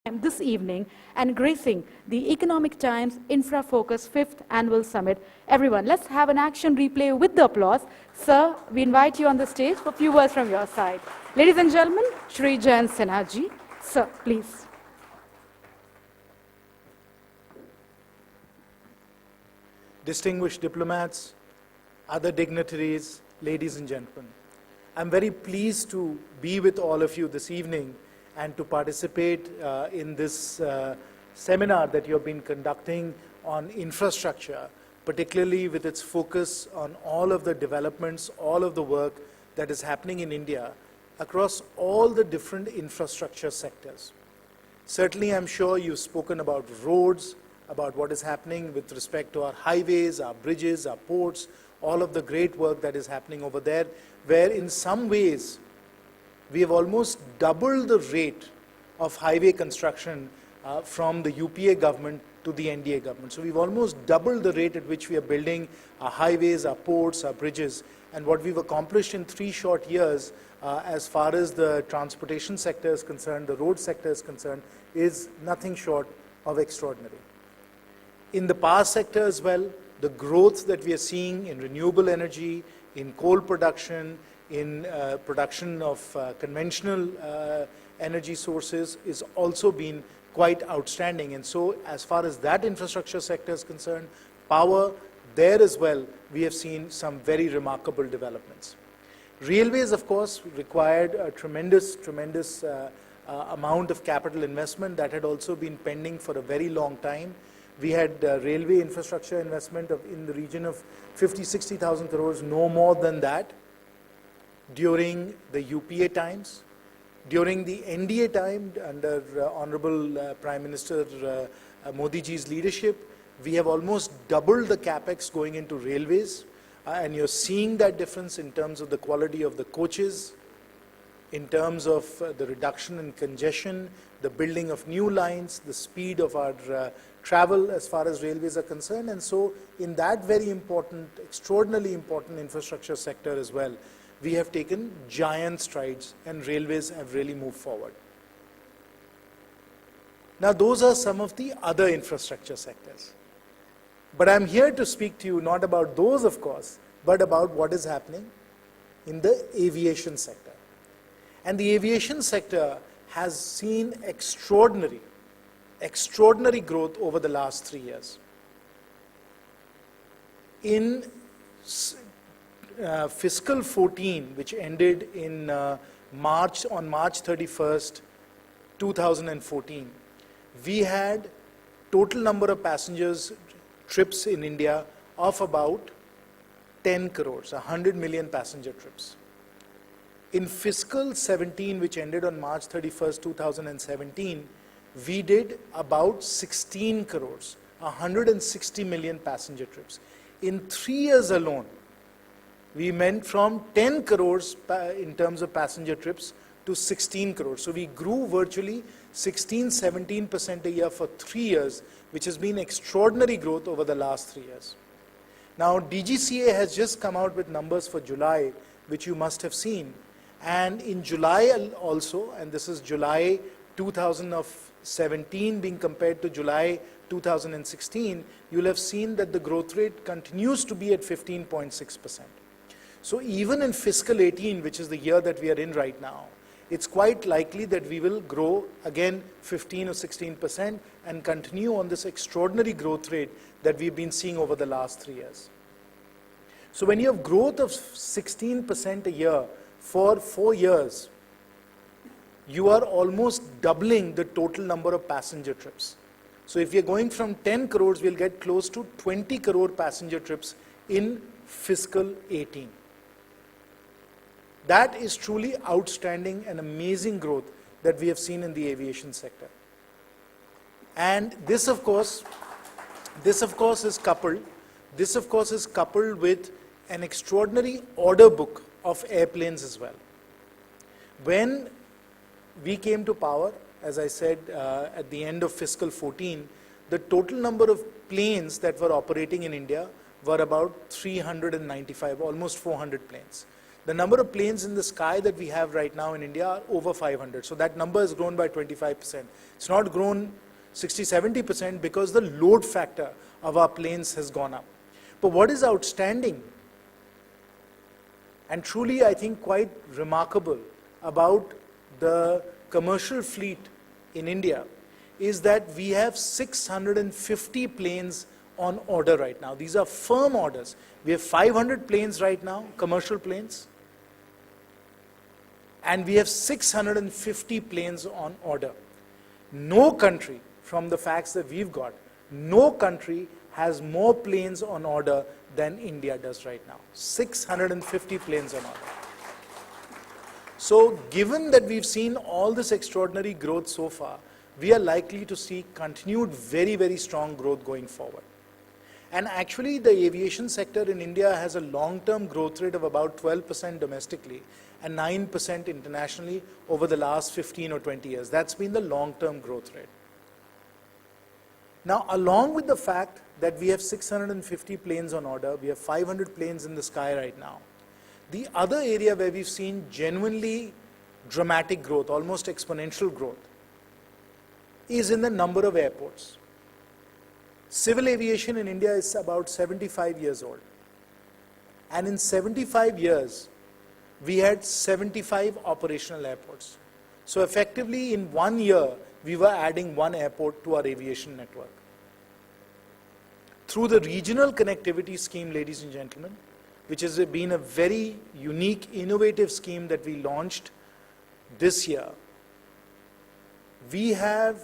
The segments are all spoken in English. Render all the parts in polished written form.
this evening and gracing the Economic Times Infra Focus 5th Annual Summit. Everyone, let's have an action replay with the applause. Sir, we invite you on the stage for a few words from your side. Ladies and gentlemen, Shri Jayant Sinha ji. Sir, please. Distinguished diplomats, other dignitaries, ladies and gentlemen, I'm very pleased to be with all of you this evening and to participate in this seminar that you have been conducting on infrastructure, particularly with its focus on all of the developments, all of the work that is happening in India across all the different infrastructure sectors. Certainly, I'm sure you've spoken about roads, about what is happening with respect to our highways, our bridges, our ports, all of the great work that is happening over there, where in some ways we have almost doubled the rate of highway construction from the UPA government to the NDA government. So we've almost doubled the rate at which we are building our highways, our ports, our bridges. And what we've accomplished in 3 short years as far as the transportation sector is concerned, the road sector is concerned, is nothing short of extraordinary. In the power sector as well, the growth that we are seeing in renewable energy, in coal production, in production of conventional energy sources is also been quite outstanding. And so as far as that infrastructure sector is concerned, power, there as well, we have seen some very remarkable developments. Railways, of course, required a tremendous amount of capital investment that had also been pending for a very long time. We had railway infrastructure investment in the region of 50,000-60,000 crores, no more than that, during the UPA times. During the NDA time, under Honorable Prime Minister Modi ji's leadership, we have almost doubled the capex going into railways, and you're seeing that difference in terms of the quality of the coaches, in terms of the reduction in congestion, the building of new lines, the speed of our travel as far as railways are concerned. And so in that very important, extraordinarily important infrastructure sector as well, we have taken giant strides and railways have really moved forward. Now those are some of the other infrastructure sectors. But I'm here to speak to you not about those, of course, but about what is happening in the aviation sector. And the aviation sector has seen extraordinary growth over the last 3 years. In fiscal 14, which ended in March 31st, 2014, we had total number of passengers trips in India of about 10 crores, 100 million passenger trips. In fiscal 17, which ended on March 31st, 2017, we did about 16 crores, 160 million passenger trips. In 3 years alone, we went from 10 crores in terms of passenger trips to 16 crores. So we grew virtually 16-17% a year for 3 years, which has been extraordinary growth over the last 3 years. Now DGCA has just come out with numbers for July, which you must have seen. And in July also, and this is July 2017 being compared to July 2016, you'll have seen that the growth rate continues to be at 15.6%. So even in fiscal 18, which is the year that we are in right now, it's quite likely that we will grow again 15 or 16% and continue on this extraordinary growth rate that we've been seeing over the last 3 years. So when you have growth of 16% a year for 4 years, you are almost doubling the total number of passenger trips. So if you're going from 10 crores, we'll get close to 20 crore passenger trips in fiscal 18. That is truly outstanding and amazing growth that we have seen in the aviation sector. And this of course is coupled with an extraordinary order book of airplanes as well. When we came to power, as I said, at the end of fiscal 14, the total number of planes that were operating in India were about 395, almost 400 planes. The number of planes in the sky that we have right now in India are over 500. So that number has grown by 25%. It's not grown 60-70% because the load factor of our planes has gone up. But what is outstanding and truly, I think, quite remarkable about the commercial fleet in India is that we have 650 planes on order right now. These are firm orders. We have 500 planes right now, commercial planes, and we have 650 planes on order. No country, from the facts that we've got, no country has more planes on order than India does right now. 650 planes on order. So given that we've seen all this extraordinary growth so far, we are likely to see continued very, very strong growth going forward. And actually the aviation sector in India has a long-term growth rate of about 12% domestically and 9% internationally over the last 15 or 20 years. That's been the long-term growth rate. Now, along with the fact that we have 650 planes on order, we have 500 planes in the sky right now, the other area where we've seen genuinely dramatic growth, almost exponential growth, is in the number of airports. Civil aviation in India is about 75 years old. And in 75 years, we had 75 operational airports. So effectively, in 1 year, we were adding 1 airport to our aviation network. Through the regional connectivity scheme, ladies and gentlemen, which has been a very unique, innovative scheme that we launched this year, we have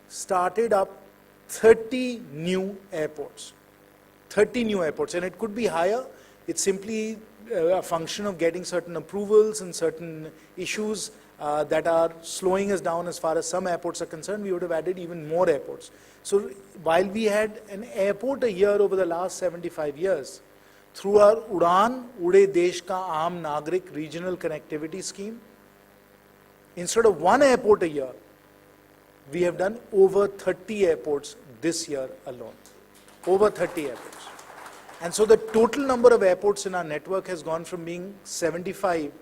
started up 30 new airports. 30 new airports, and it could be higher. It's simply a function of getting certain approvals and certain issues that are slowing us down as far as some airports are concerned. We would have added even more airports. So while we had an airport a year over the last 75 years, through our UDAN, Ude Desh Ka Aam Nagrik regional connectivity scheme, instead of 1 airport a year, we have done over 30 airports this year alone. Over 30 airports. And so the total number of airports in our network has gone from being 75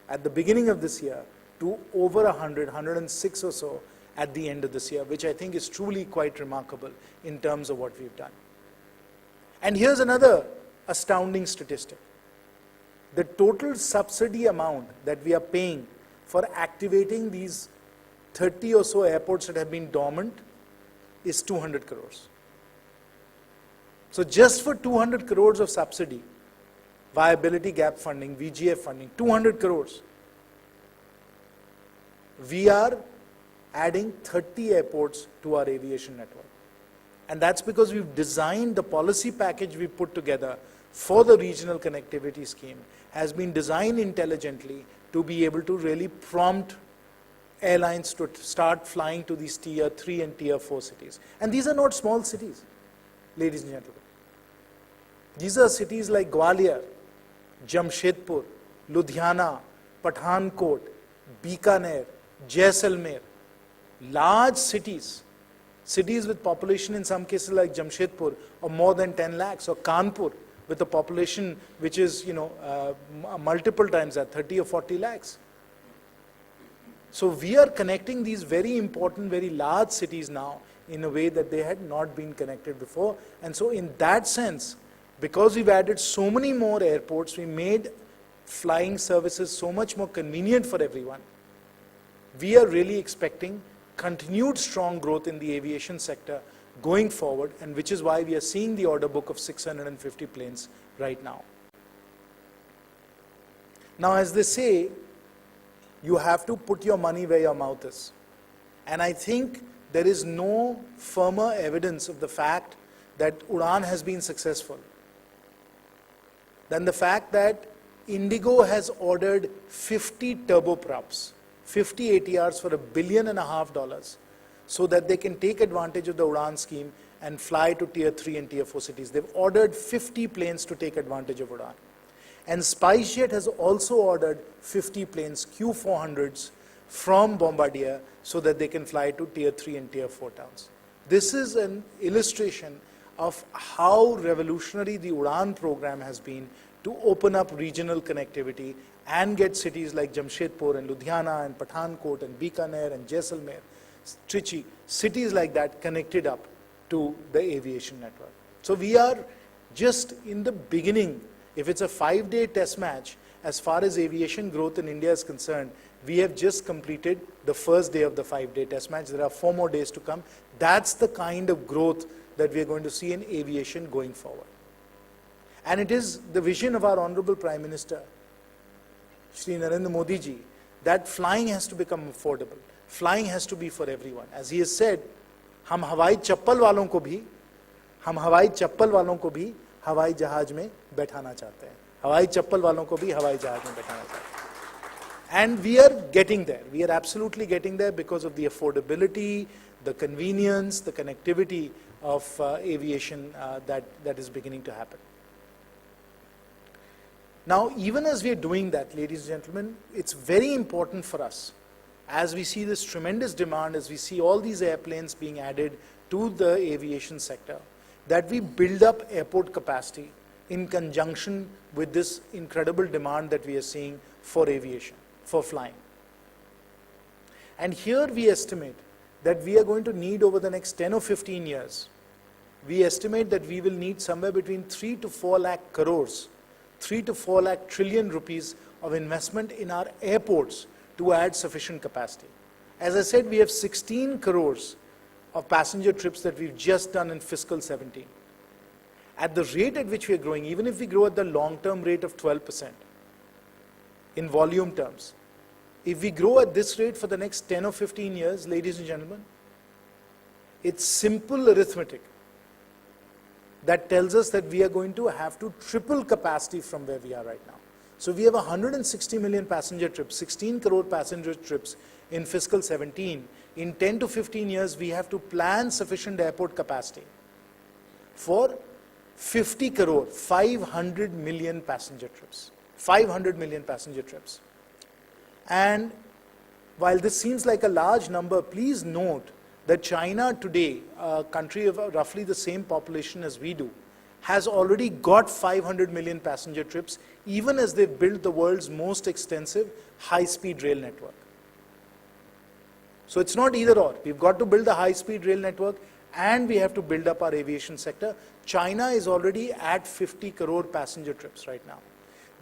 at the beginning of this year to over 100, 106 or so at the end of this year, which I think is truly quite remarkable in terms of what we've done. And here's another astounding statistic. The total subsidy amount that we are paying for activating these 30 or so airports that have been dormant is 200 crores. So just for 200 crores of subsidy, viability gap funding, VGF funding, 200 crores, we are adding 30 airports to our aviation network. And that's because we've designed the policy package we put together for the regional connectivity scheme has been designed intelligently to be able to really prompt airlines to start flying to these tier 3 and tier 4 cities. And these are not small cities, ladies and gentlemen. These are cities like Gwalior, Jamshedpur, Ludhiana, Pathankot, Bikaner, Jaisalmer, large cities, cities with population in some cases like Jamshedpur of more than 10 lakhs, or Kanpur with a population which is, multiple times that, 30 or 40 lakhs. So we are connecting these very important, very large cities now in a way that they had not been connected before. And so in that sense, because we've added so many more airports, we made flying services so much more convenient for everyone. We are really expecting continued strong growth in the aviation sector going forward, and which is why we are seeing the order book of 650 planes right now. Now, as they say, you have to put your money where your mouth is. And I think there is no firmer evidence of the fact that UDAN has been successful than the fact that Indigo has ordered 50 turboprops, 50 ATRs for $1.5 billion, so that they can take advantage of the UDAN scheme and fly to tier 3 and tier 4 cities. They've ordered 50 planes to take advantage of UDAN. And SpiceJet has also ordered 50 planes, Q400s, from Bombardier so that they can fly to tier 3 and tier 4 towns. This is an illustration of how revolutionary the UDAN program has been to open up regional connectivity and get cities like Jamshedpur and Ludhiana and Pathankot and Bikaner and Jaisalmer, Trichy, cities like that connected up to the aviation network. So we are just in the beginning. If it's a 5-day test match, as far as aviation growth in India is concerned, we have just completed the first day of the 5-day test match. There are 4 more days to come. That's the kind of growth that we are going to see in aviation going forward. And it is the vision of our Honorable Prime Minister, Shri Narendra Modi ji, that flying has to become affordable. Flying has to be for everyone. As he has said, हम हवाई चप्पल वालों को भी हवाई जहाज में बैठाना चाहते हैं. हवाई चप्पल वालों को भी हवाई जहाज में बैठाना चाहते हैं. And we are getting there. We are absolutely getting there because of the affordability, the convenience, the connectivity of aviation that is beginning to happen. Now, even as we are doing that, ladies and gentlemen, it's very important for us, as we see this tremendous demand, as we see all these airplanes being added to the aviation sector, that we build up airport capacity in conjunction with this incredible demand that we are seeing for aviation, for flying. And here we estimate that we are going to need, over the next 10 or 15 years, we estimate that we will need somewhere between 3 to 4 lakh crores, 3 to 4 lakh trillion rupees of investment in our airports to add sufficient capacity. As I said, we have 16 crores of passenger trips that we've just done in fiscal 17. At the rate at which we are growing, even if we grow at the long-term rate of 12% in volume terms, if we grow at this rate for the next 10 or 15 years, ladies and gentlemen, it's simple arithmetic that tells us that we are going to have to triple capacity from where we are right now. So we have 160 million passenger trips, 16 crore passenger trips in fiscal 17. In 10 to 15 years, we have to plan sufficient airport capacity for 50 crore, 500 million passenger trips. 500 million passenger trips. And while this seems like a large number, please note that China today, a country of roughly the same population as we do, has already got 500 million passenger trips, even as they build the world's most extensive high-speed rail network. So it's not either or. We've got to build the high-speed rail network and we have to build up our aviation sector. China is already at 50 crore passenger trips right now.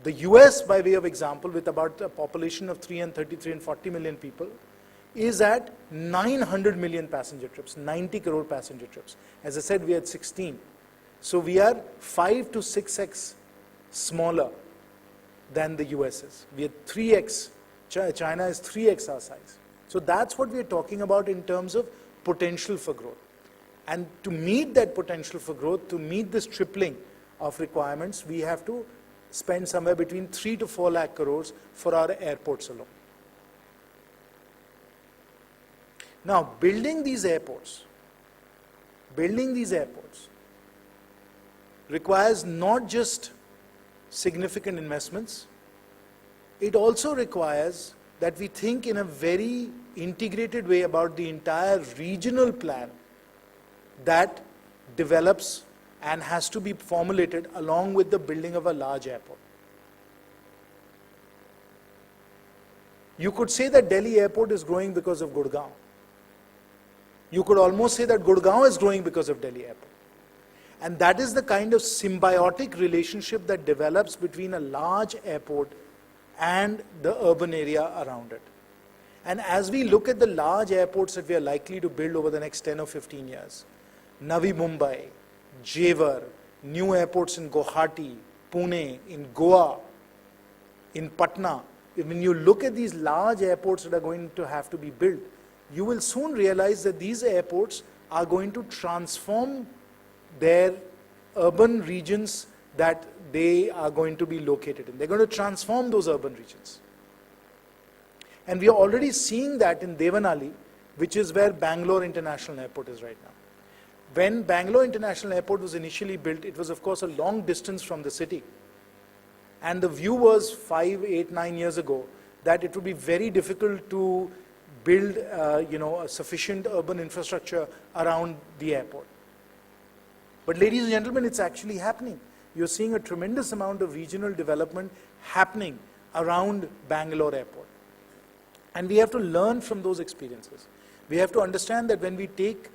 The US, by way of example, with about a population of 333 and 40 million people, is at 900 million passenger trips, 90 crore passenger trips. As I said, we are at 16. So we are 5 to 6x smaller than the US is. We are 3x, China is 3x our size. So that's what we are talking about in terms of potential for growth. And to meet that potential for growth, to meet this tripling of requirements, we have to spend somewhere between 3 to 4 lakh crores for our airports alone. Now, building these airports requires not just significant investments, it also requires that we think in a very integrated way about the entire regional plan that develops and has to be formulated along with the building of a large airport. You could say that Delhi airport is growing because of Gurgaon. You could almost say that Gurgaon is growing because of Delhi airport. And that is the kind of symbiotic relationship that develops between a large airport and the urban area around it. And as we look at the large airports that we are likely to build over the next 10 or 15 years, Navi Mumbai, Jewar, new airports in Guwahati, Pune, in Goa, in Patna, when you look at these large airports that are going to have to be built, you will soon realize that these airports are going to transform their urban regions that they are going to be located in. They're going to transform those urban regions. And we are already seeing that in Devanali, which is where Bangalore International Airport is right now. When Bangalore International Airport was initially built, it was of course a long distance from the city. And the view was 5, 8, 9 years ago that it would be very difficult to build a sufficient urban infrastructure around the airport. But ladies and gentlemen, it's actually happening. you're seeing a tremendous amount of regional development happening around Bangalore airport. And we have to learn from those experiences. We have to understand that when we take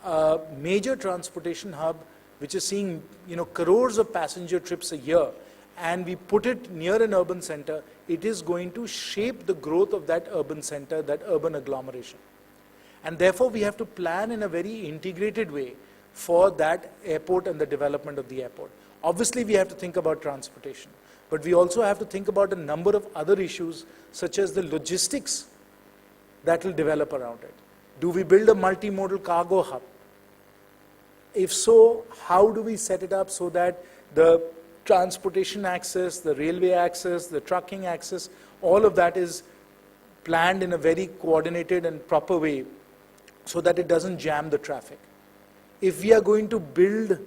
a major transportation hub, which is seeing crores of passenger trips a year, and we put it near an urban center, it is going to shape the growth of that urban center, that urban agglomeration. And therefore, we have to plan in a very integrated way for that airport and the development of the airport. Obviously, we have to think about transportation, but we also have to think about a number of other issues, such as the logistics that will develop around it. Do we build a multimodal cargo hub? If so, how do we set it up so that the transportation access, the railway access, the trucking access, all of that is planned in a very coordinated and proper way so that it doesn't jam the traffic? If we are going to build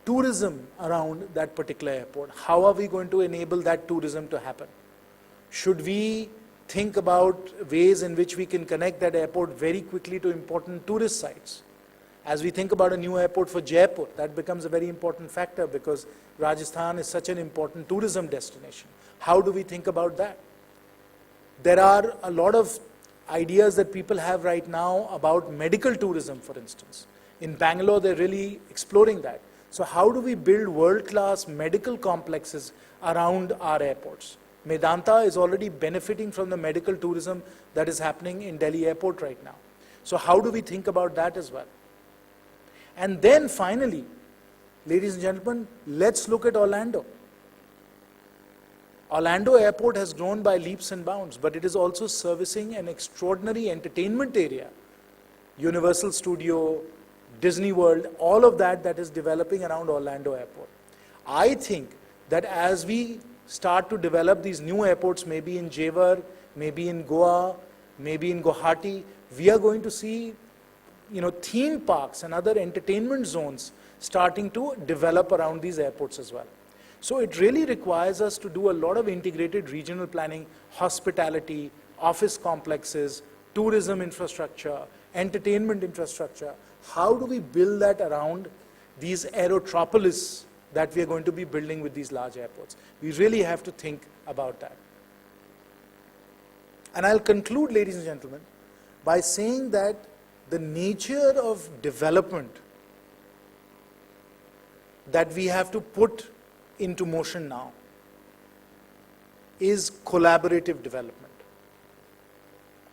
tourism around that particular airport, how are we going to enable that tourism to happen? Should we think about ways in which we can connect that airport very quickly to important tourist sites? As we think about a new airport for Jaipur, that becomes a very important factor because Rajasthan is such an important tourism destination. How do we think about that? There are a lot of ideas that people have right now about medical tourism, for instance. In Bangalore, they're really exploring that. So how do we build world-class medical complexes around our airports? Medanta is already benefiting from the medical tourism that is happening in Delhi airport right now. So how do we think about that as well? And then finally, ladies and gentlemen, let's look at Orlando. Orlando airport has grown by leaps and bounds, but it is also servicing an extraordinary entertainment area. Universal Studio, Disney World, all of that is developing around Orlando airport. I think that as we start to develop these new airports, maybe in Jewar, maybe in Goa, maybe in Guwahati, we are going to see theme parks and other entertainment zones starting to develop around these airports as well. So it really requires us to do a lot of integrated regional planning, hospitality, office complexes, tourism infrastructure, entertainment infrastructure. How do we build that around these aerotropolis that we are going to be building with these large airports? We really have to think about that. And I'll conclude, ladies and gentlemen, by saying that the nature of development that we have to put into motion now is collaborative development.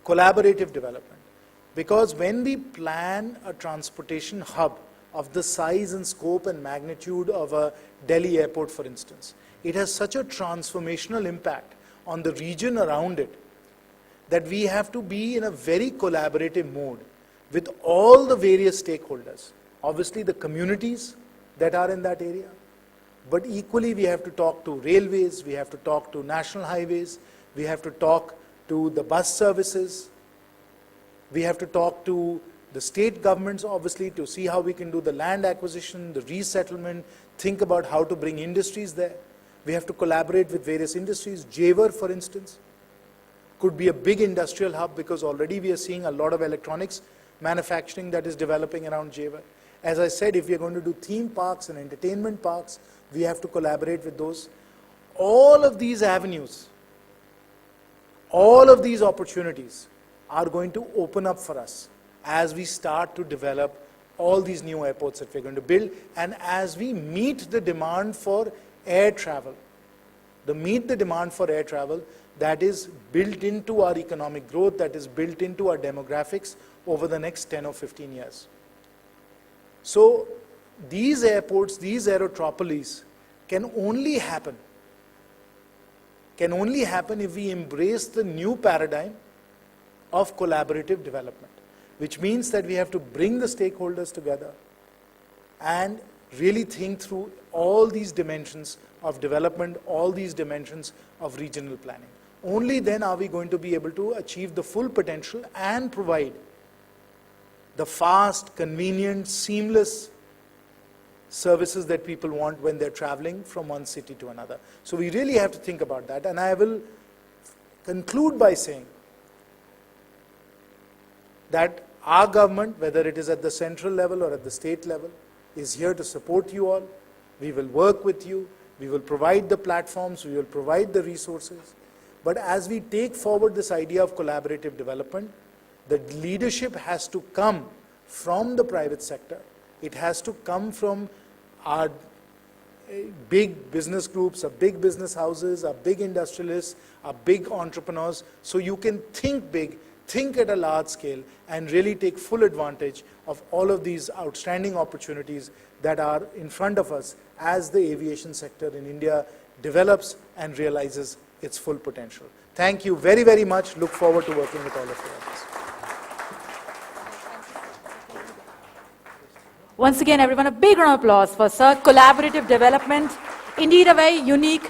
Collaborative development. Because when we plan a transportation hub of the size and scope and magnitude of a Delhi airport, for instance, it has such a transformational impact on the region around it that we have to be in a very collaborative mode with all the various stakeholders. Obviously the communities that are in that area, but equally we have to talk to railways, we have to talk to national highways, we have to talk to the bus services, we have to talk to the state governments, obviously, to see how we can do the land acquisition, the resettlement, think about how to bring industries there. We have to collaborate with various industries. Jewar, for instance, could be a big industrial hub because already we are seeing a lot of electronics manufacturing that is developing around Jewar. As I said, if we are going to do theme parks and entertainment parks, we have to collaborate with those. All of these avenues, all of these opportunities are going to open up for us as we start to develop all these new airports that we're going to build, and as we meet the demand for air travel. Meet the demand for air travel that is built into our economic growth, that is built into our demographics over the next 10 or 15 years. So these airports, these aerotropolis can only happen if we embrace the new paradigm of collaborative development, which means that we have to bring the stakeholders together and really think through all these dimensions of development, all these dimensions of regional planning. Only then are we going to be able to achieve the full potential and provide the fast, convenient, seamless services that people want when they're traveling from one city to another. So we really have to think about that. And I will conclude by saying that our government, whether it is at the central level or at the state level, is here to support you all. We will work with you. We will provide the platforms. We will provide the resources. But as we take forward this idea of collaborative development, the leadership has to come from the private sector. It has to come from our big business groups, our big business houses, our big industrialists, our big entrepreneurs, so you can think big, think at a large scale, and really take full advantage of all of these outstanding opportunities that are in front of us as the aviation sector in India develops and realizes its full potential. Thank you very, very much. Look forward to working with all of you on this. Once again, everyone, a big round of applause for Sir. Collaborative development, indeed a very unique